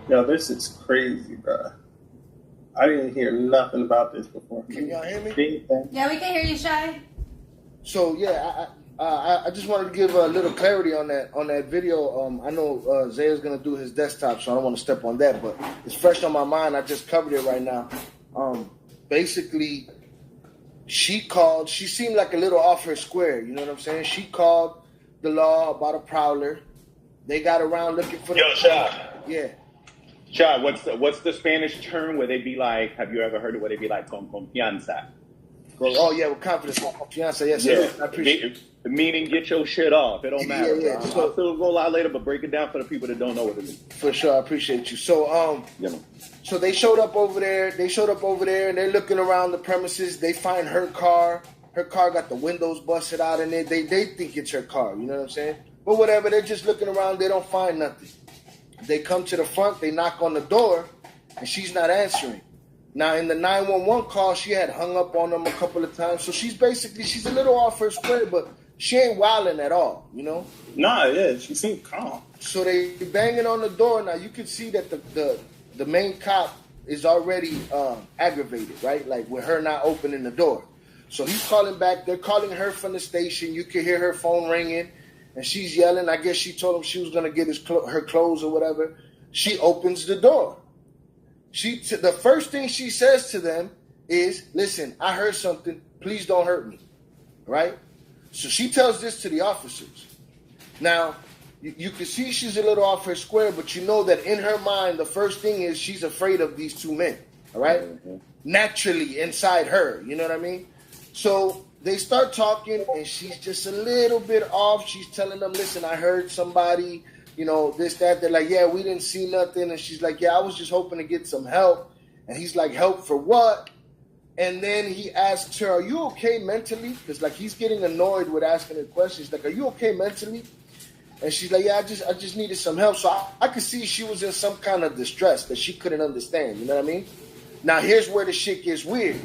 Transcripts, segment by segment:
Yo, this is crazy, bro. I didn't hear nothing about this before. Can y'all hear me? Yeah, we can hear you, Shy. So yeah, I just wanted to give a little clarity on that video. I know Zaya's gonna do his desktop, so I don't want to step on that, but it's fresh on my mind. I just covered it right now. Basically, she called. She seemed like a little off her square. You know what I'm saying? She called the law about a prowler. They got around looking for the. Yo, Shy. Yeah. Shy, what's the Spanish term where they be like? Have you ever heard of where they be like con confianza? Oh yeah, with confidence, confianza. Yes, Yeah, sir. I appreciate it. Meaning get your shit off. It don't matter. Yeah. I'll still go a lot later, but break it down for the people that don't know what it means. For sure, I appreciate you. So So they showed up over there. And they're looking around the premises. They find her car. Her car got the windows busted out in it. They think it's her car. You know what I'm saying? But whatever. They're just looking around. They don't find nothing. They come to the front. They knock on the door, and she's not answering. Now, in the 911 call, she had hung up on them a couple of times. So she's a little off her square, but she ain't wilding at all, you know? Nah, yeah, she seemed calm. So they banging on the door. Now, you can see that the main cop is already aggravated, right? Like, with her not opening the door. So he's calling back. They're calling her from the station. You can hear her phone ringing, and she's yelling. I guess she told him she was going to get her clothes or whatever. She opens the door. The first thing she says to them is, listen, I heard something. Please don't hurt me, right? So she tells this to the officers. Now, you can see she's a little off her square, but you know that in her mind, the first thing is she's afraid of these two men, all right? Mm-hmm. Naturally, inside her, you know what I mean? So they start talking, and she's just a little bit off. She's telling them, listen, I heard somebody, you know, this, that. They're like, yeah, we didn't see nothing. And she's like, yeah, I was just hoping to get some help. And he's like, help for what? And then he asks her, are you okay mentally? Because, like, he's getting annoyed with asking her questions. Like, are you okay mentally? And she's like, yeah, I just needed some help. So I could see she was in some kind of distress that she couldn't understand. You know what I mean? Now, here's where the shit gets weird.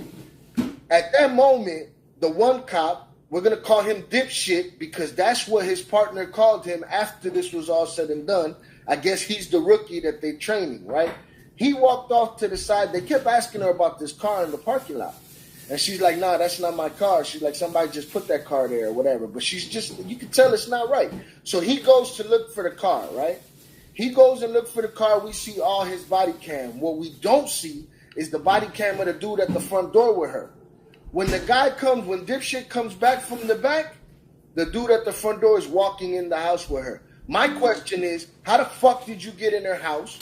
At that moment, the one cop, we're going to call him dipshit because that's what his partner called him after this was all said and done. I guess he's the rookie that they're training, right? He walked off to the side. They kept asking her about this car in the parking lot. And she's like, nah, that's not my car. She's like, somebody just put that car there or whatever. But she's just, you can tell it's not right. So he goes to look for the car, right? He goes and looks for the car. We see all his body cam. What we don't see is the body cam of the dude at the front door with her. When dipshit comes back from the back, the dude at the front door is walking in the house with her. My question is, how the fuck did you get in her house?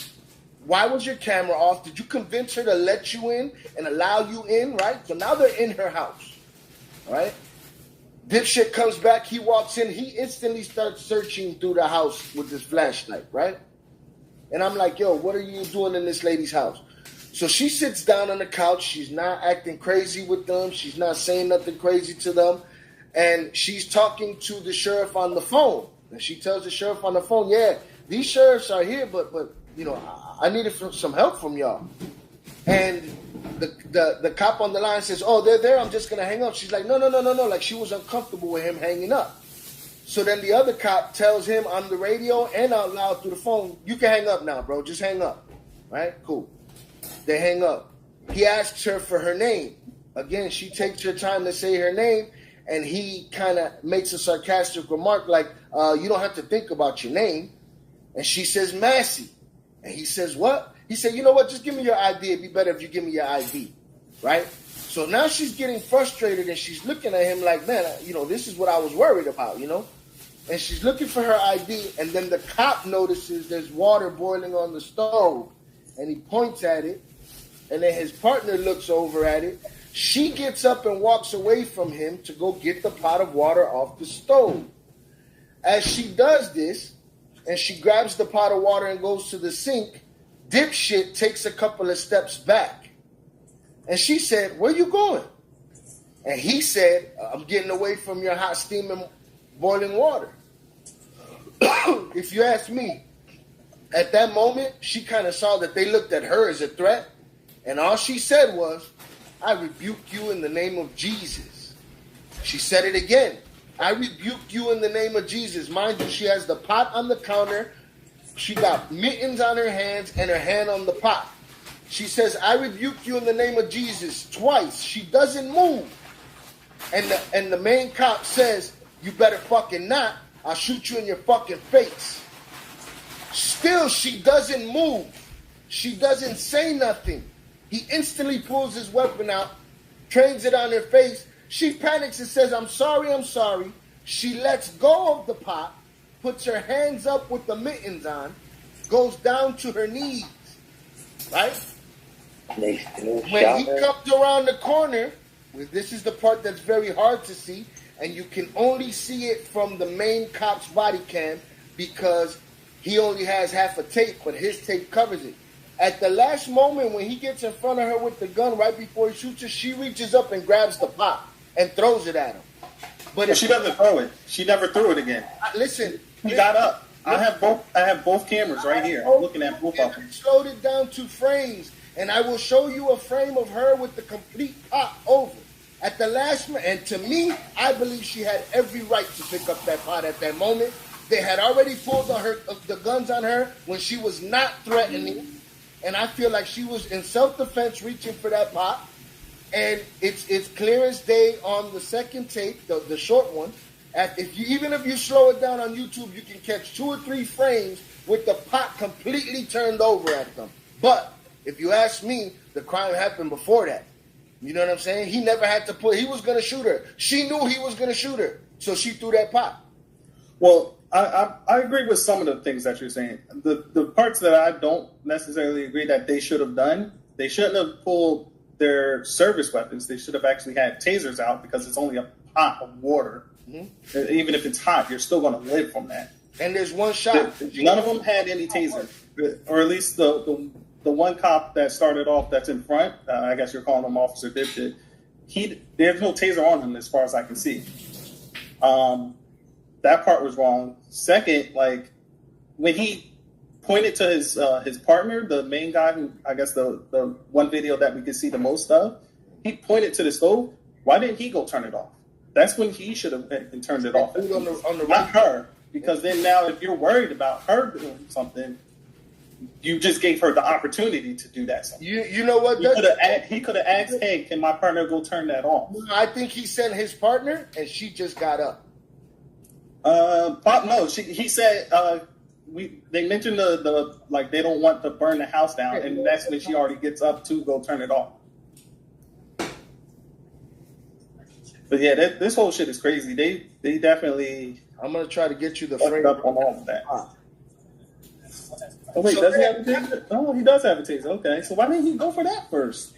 Why was your camera off? Did you convince her to let you in and allow you in, right? So now they're in her house, all right? Dipshit comes back, he walks in, he instantly starts searching through the house with his flashlight, right? And I'm like, yo, what are you doing in this lady's house? So she sits down on the couch. She's not acting crazy with them. She's not saying nothing crazy to them. And she's talking to the sheriff on the phone. And she tells the sheriff on the phone, yeah, these sheriffs are here, but you know, I needed some help from y'all. And the cop on the line says, oh, they're there. I'm just going to hang up. She's like, no. Like she was uncomfortable with him hanging up. So then the other cop tells him on the radio and out loud through the phone, you can hang up now, bro. Just hang up. Right? Cool. They hang up. He asks her for her name. Again, she takes her time to say her name, and he kind of makes a sarcastic remark like, you don't have to think about your name. And she says, Massey. And he says, what? He said, you know what? Just give me your ID. It'd be better if you give me your ID. Right? So now she's getting frustrated, and she's looking at him like, man, you know, this is what I was worried about, you know? And she's looking for her ID, and then the cop notices there's water boiling on the stove, and he points at it. And then his partner looks over at it. She gets up and walks away from him to go get the pot of water off the stove. As she does this, and she grabs the pot of water and goes to the sink, dipshit takes a couple of steps back. And she said, where you going? And he said, I'm getting away from your hot, steaming, boiling water. If you ask me, at that moment, she kind of saw that they looked at her as a threat. And all she said was, I rebuke you in the name of Jesus. She said it again. I rebuke you in the name of Jesus. Mind you, she has the pot on the counter She got mittens on her hands and her hand on the pot. She says, I rebuke you in the name of Jesus twice. She doesn't move. And the main cop says, you better fucking not. I'll shoot you in your fucking face. Still, she doesn't move. She doesn't say nothing. He instantly pulls his weapon out, trains it on her face. She panics and says, I'm sorry, I'm sorry. She lets go of the pot, puts her hands up with the mittens on, goes down to her knees. Right? When he comes around the corner, this is the part that's very hard to see, and you can only see it from the main cop's body cam because he only has half a tape, but his tape covers it. At the last moment when he gets in front of her with the gun right before he shoots her, she reaches up and grabs the pot and throws it at him. But she doesn't throw it. She never threw it again. Listen. He got up. I have both cameras right here. I'm looking at both of them. Slowed it down to frames, and I will show you a frame of her with the complete pot over. At the last minute, and to me, I believe she had every right to pick up that pot at that moment. They had already pulled the guns on her when she was not threatening. And I feel like she was in self-defense reaching for that pot. And it's clear as day on the second tape, the short one. Even if you slow it down on YouTube, you can catch 2 or 3 frames with the pot completely turned over at them. But if you ask me, the crime happened before that. You know what I'm saying? He never had to he was going to shoot her. She knew he was going to shoot her. So she threw that pot. Well, I agree with some of the things that you're saying. The parts that I don't necessarily agree that they should have done, they shouldn't have pulled their service weapons. They should have actually had tasers out because it's only a pot of water. Mm-hmm. Even if it's hot, you're still going to live from that. And there's one shot. None of them had any taser, or at least the one cop that started off that's in front. I guess you're calling him Officer Dipshit. There's no taser on him as far as I can see. That part was wrong. Second, like when he pointed to his partner, the main guy who I guess the one video that we could see the most of, he pointed to the stove. Why didn't he go turn it off? That's when he should have turned it off. On the Not her, because then now if you're worried about her doing something, you just gave her the opportunity to do that. Something. You know what? He could have asked, "Hey, can my partner go turn that off?" I think he sent his partner, and she just got up. No, he said they mentioned the like they don't want to burn the house down, and that's when she already gets up to go turn it off. But yeah, this whole shit is crazy. They definitely. I'm gonna try to get you the frame up on all of that. Oh wait, does he have a taser? Oh, he does have a taser. Okay, so why didn't he go for that first?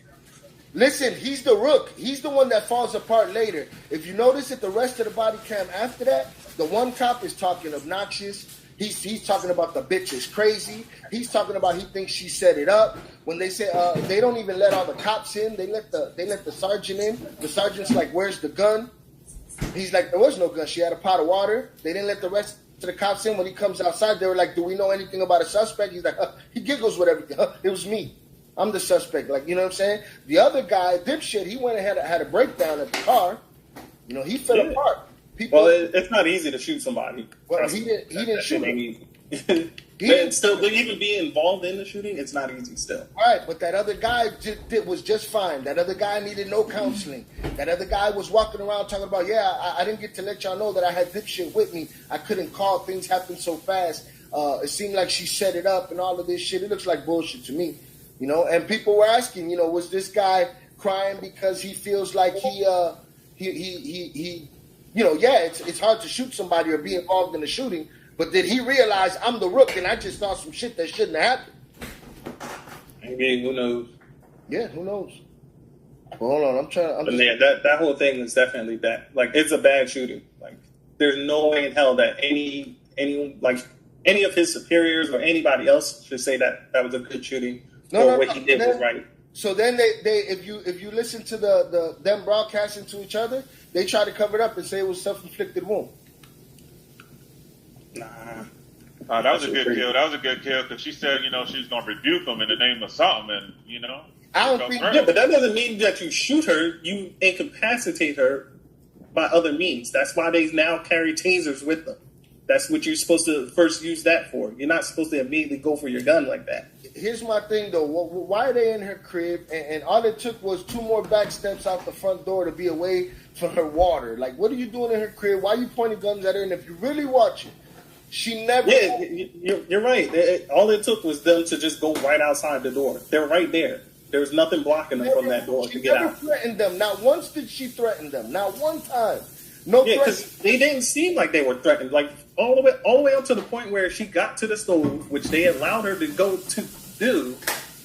Listen, he's the rook. He's the one that falls apart later. If you notice at the rest of the body cam after that, the one cop is talking obnoxious. He's talking about the bitch is crazy. He's talking about he thinks she set it up. When they say they don't even let all the cops in, they let the sergeant in. The sergeant's like, "Where's the gun?" He's like, "There was no gun. She had a pot of water." They didn't let the rest of the cops in. When he comes outside, they were like, "Do we know anything about a suspect?" He's like, he giggles with everything. It was me. I'm the suspect. Like, you know what I'm saying? The other guy, dipshit, he went ahead and had a breakdown at the car. You know, he fell apart. Well, it's not easy to shoot somebody. Well, he didn't shoot him. But still, to even be involved in the shooting, it's not easy still. Right, but that other guy was just fine. That other guy needed no counseling. That other guy was walking around talking about, I didn't get to let y'all know that I had dipshit with me. I couldn't call. Things happened so fast. It seemed like she set it up and all of this shit. It looks like bullshit to me. You know, and people were asking, you know, was this guy crying because he feels like he you know, it's hard to shoot somebody or be involved in a shooting, but did he realize I'm the rook and I just saw some shit that shouldn't have happened? Maybe, who knows? Yeah, who knows? Hold on, that whole thing is definitely bad. Like, it's a bad shooting. Like, there's no way in hell that any of his superiors or anybody else should say that was a good shooting. What he did was right. So then they if you listen to them broadcasting to each other, they try to cover it up and say it was self-inflicted wound. Nah. That was a good kill. That was a good kill because she said, you know, she was going to rebuke him in the name of something, and you know. I don't think. Yeah, but that doesn't mean that you shoot her. You incapacitate her by other means. That's why they now carry tasers with them. That's what you're supposed to first use that for. You're not supposed to immediately go for your gun like that. Here's my thing, though. Why are they in her crib? And all it took was 2 more back steps out the front door to be away from her water. Like, what are you doing in her crib? Why are you pointing guns at her? And if you really watch it, she never... Yeah, you're right. All it took was them to just go right outside the door. They're right there. There was nothing blocking them from that door to get out. She never threatened them. Not once did she threaten them. Not one time. No, yeah, because they didn't seem like they were threatened. Like all the way up to the point where she got to the stove, which they allowed her to go to do.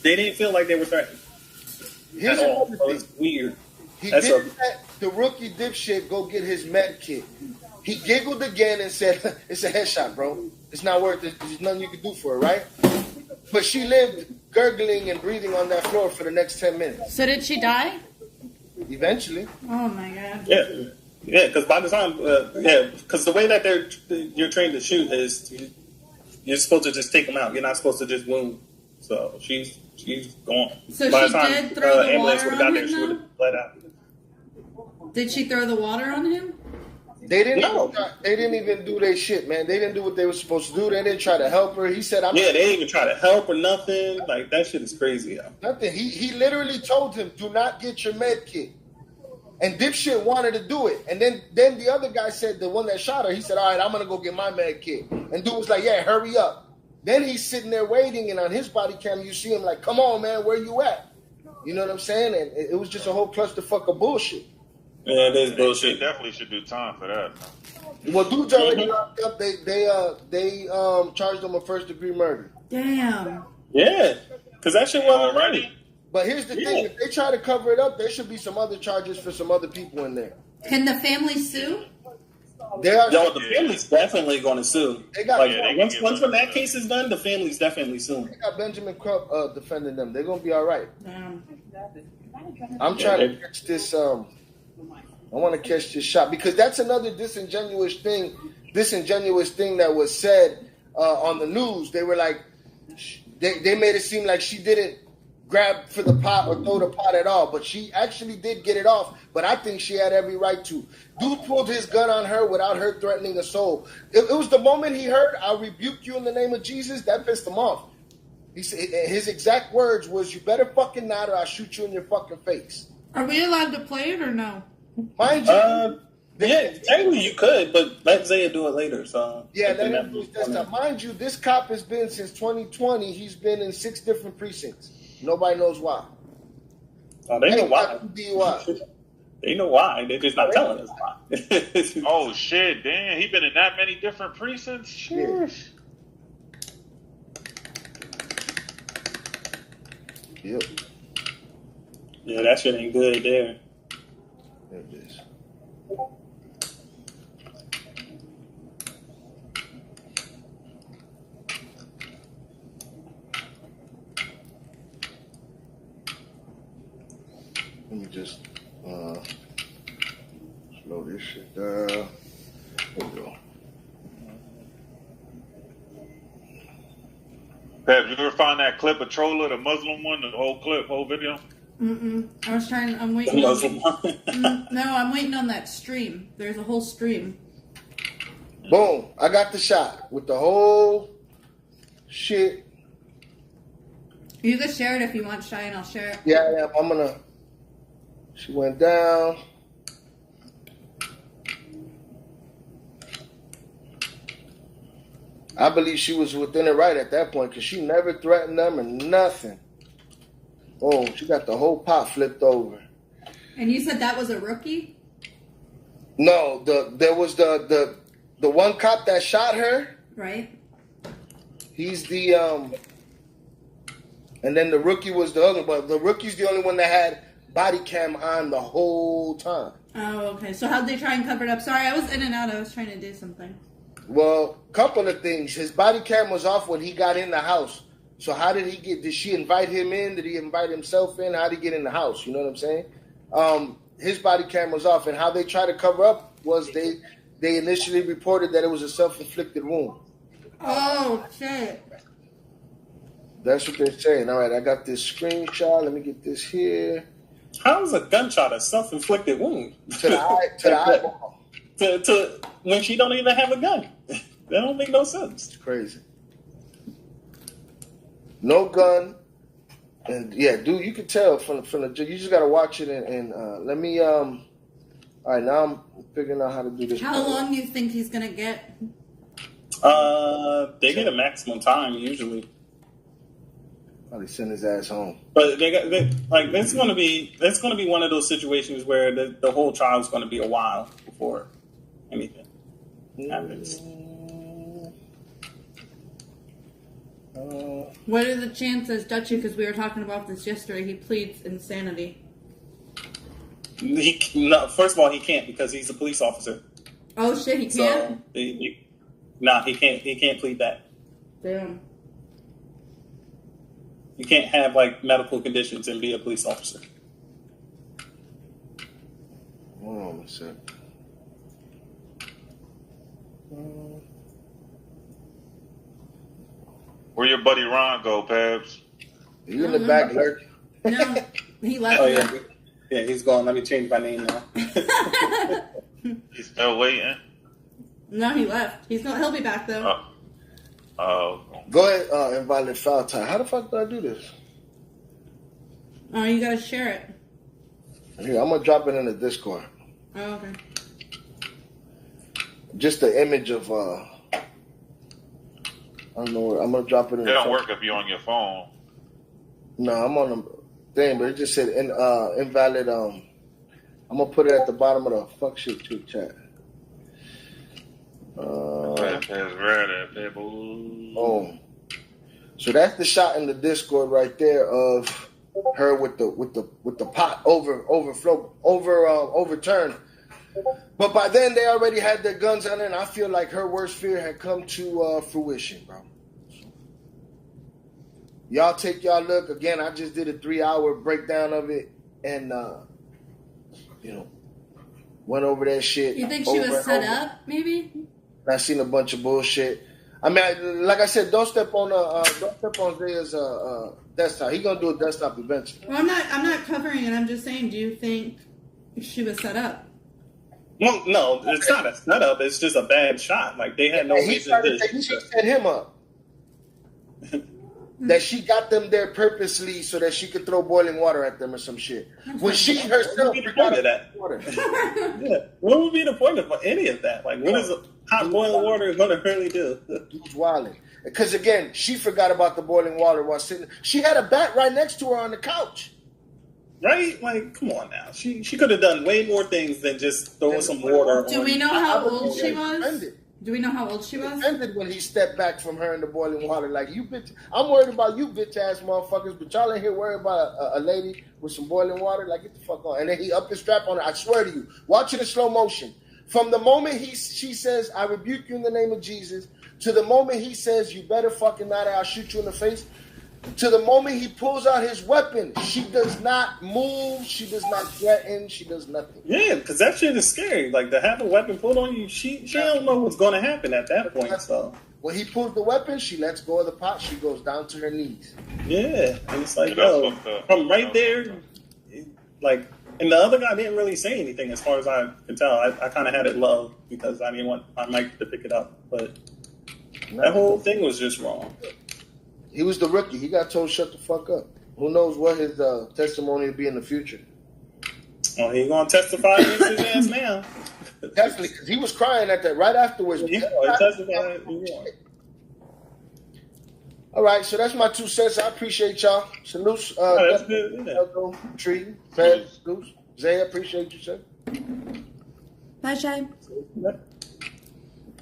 They didn't feel like they were threatened Here's at all. another So it's weird. He did let the rookie dipshit go get his med kit. He giggled again and said, "It's a headshot, bro. It's not worth it. There's nothing you can do for her, right?" But she lived gurgling and breathing on that floor for the next 10 minutes. So did she die? Eventually. Oh my god. Yeah, because by the time, because the way that you're trained to shoot is you're supposed to just take them out. You're not supposed to just wound. So she's gone. So by she the time, did throw the ambulance water would have got on there, him, she would though? have bled out. Did she throw the water on him? They didn't. No. They didn't even do their shit, man. They didn't do what they were supposed to do. They didn't try to help her. He said, They didn't even try to help or nothing. Like that shit is crazy, yo. Nothing. He literally told him, "Do not get your med kit." And dipshit wanted to do it. And then the other guy said, the one that shot her, he said, "All right, I'm gonna go get my med kit." And dude was like, "Yeah, hurry up." Then he's sitting there waiting, and on his body cam, you see him like, "Come on, man, where you at?" You know what I'm saying? And it was just a whole clusterfuck of bullshit. Yeah, it is bullshit. They definitely should do time for that. Well, dude's already locked up. They charged him with first-degree murder. Damn. Yeah, because that shit wasn't ready. But here's the thing: if they try to cover it up, there should be some other charges for some other people in there. Can the family sue? They are. Yo, the family's definitely going to sue. They got once when that case is done, the family's definitely suing. They got Benjamin Crump defending them. They're gonna be all right. Damn. I'm trying to catch this. I want to catch this shot because that's another disingenuous thing that was said on the news. They were like, they made it seem like she didn't grab for the pot or throw the pot at all, but she actually did get it off. But I think she had every right to. Dude pulled his gun on her without her threatening a soul. It was the moment he heard, "I'll rebuke you in the name of Jesus," that pissed him off. He said his exact words was, "You better fucking not, or I'll shoot you in your fucking face." Are we allowed to play it or no? Mind you, yeah, technically you could, but let Zaya do it later. So yeah, let him do his desktop. Mind you, this cop has been since 2020. He's been in 6 different precincts. Nobody knows why. Oh, they know why. DUI. They know why. They're just not telling us why. Oh shit! Damn, he been in that many different precincts. Shit. Yep. Yeah, that shit ain't good there. There it is. Let me just slow this shit down. There we go. Pep, you ever find that clip of Troller, the Muslim one, the whole clip, whole video? I'm waiting. I'm waiting on that stream. There's a whole stream. Boom! I got the shot with the whole shit. You can share it if you want, Cheyenne. I'll share it. Yeah, I'm gonna. She went down. I believe she was within it right at that point because she never threatened them or nothing. Oh, she got the whole pot flipped over. And you said that was a rookie? No, there was the one cop that shot her. Right. He's the and then the rookie was the other, but the rookie's the only one that had body cam on the whole time. Oh, okay. So how'd they try and cover it up? Sorry, I was in and out. I was trying to do something. Well, couple of things. His body cam was off when he got in the house. So how did he get? Did she invite him in? Did he invite himself in? How did he get in the house? You know what I'm saying? His body cam was off, and how they tried to cover up was they initially reported that it was a self-inflicted wound. Oh shit! That's what they're saying. All right, I got this screenshot. Let me get this here. How is a gunshot a self-inflicted wound? To the eye, to the eyeball. to when she don't even have a gun. That don't make no sense. It's crazy. No gun. And yeah, dude, you can tell from the you just gotta watch it and let me all right, now I'm figuring out how to do this. How long do you think he's gonna get? They get a maximum time usually. Probably send his ass home. But like it's gonna be one of those situations where the whole trial is gonna be a while before anything happens. What are the chances, Dutchy, because we were talking about this yesterday, he pleads insanity? First of all, he can't because he's a police officer. Oh shit, he can't? So, he can't plead that. Damn. You can't have like medical conditions and be a police officer. Hold on a sec. Where your buddy Ron go, Pebs? You in the back lurking? No, he left. Oh yeah, he's gone. Let me change my name now. He's still waiting. No, he left. He'll be back though. Go ahead, invalid foul time. How the fuck do I do this? Oh, you gotta share it. Here, I'm gonna drop it in the Discord. Oh, okay. Just the image of I don't know. I'm gonna drop it in. It don't work if you're on your phone. No, I'm on the thing, but it just said invalid. I'm gonna put it at the bottom of the fuck shit too chat. Oh, so that's the shot in the Discord right there of her with the pot overturned. But by then they already had their guns on it, and I feel like her worst fear had come to fruition, bro. Y'all take y'all look again. I just did a 3-hour breakdown of it, and went over that shit. You think she was set up, maybe? I seen a bunch of bullshit. I mean, like I said, don't step on Zaya's desktop. He gonna do a desktop eventually. Well, I'm not covering it. I'm just saying. Do you think she was set up? Well, no, it's not a setup. It's just a bad shot. Like they had no reason to. He set him up. That she got them there purposely so that she could throw boiling water at them or some shit. When she herself forgot about that. Water. Yeah. What would be the point of any of that? Like, what is hot boiling water going to really do? Who's wilding? Because again, she forgot about the boiling water while sitting. She had a bat right next to her on the couch. Right? Like, come on now. She could have done way more things than just throwing some water. Do we know how old she was? Do we know how old she was? Offended when he stepped back from her in the boiling water. Like, you bitch. I'm worried about you bitch ass motherfuckers, but y'all ain't here worried about a lady with some boiling water. Like, get the fuck on. And then he upped his strap on her. I swear to you. Watch it in slow motion. From the moment she says, I rebuke you in the name of Jesus, to the moment he says, you better fucking not, I'll shoot you in the face, to the moment he pulls out his weapon, she does not move, she does not threaten, she does nothing. Yeah, because that shit is scary. Like, to have a weapon pulled on you, she don't know what's going to happen at that point. So when he pulls the weapon, she lets go of the pot, she goes down to her knees. Yeah, and it's like, yo, from right there, like, and the other guy didn't really say anything as far as I can tell. I kind of had it low because I didn't want my mic to pick it up, but that whole thing was just wrong. He was the rookie. He got told shut the fuck up. Who knows what his testimony will be in the future? Well, he gonna testify against his ass now. Definitely, because he was crying at that right afterwards. He testified. All right, so that's my 2 cents. I appreciate y'all. Salute. That's good. Yeah. Tree, Pebs, Goose, Zaya. Appreciate you, sir. Bye, Shay.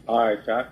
All right, Chuck.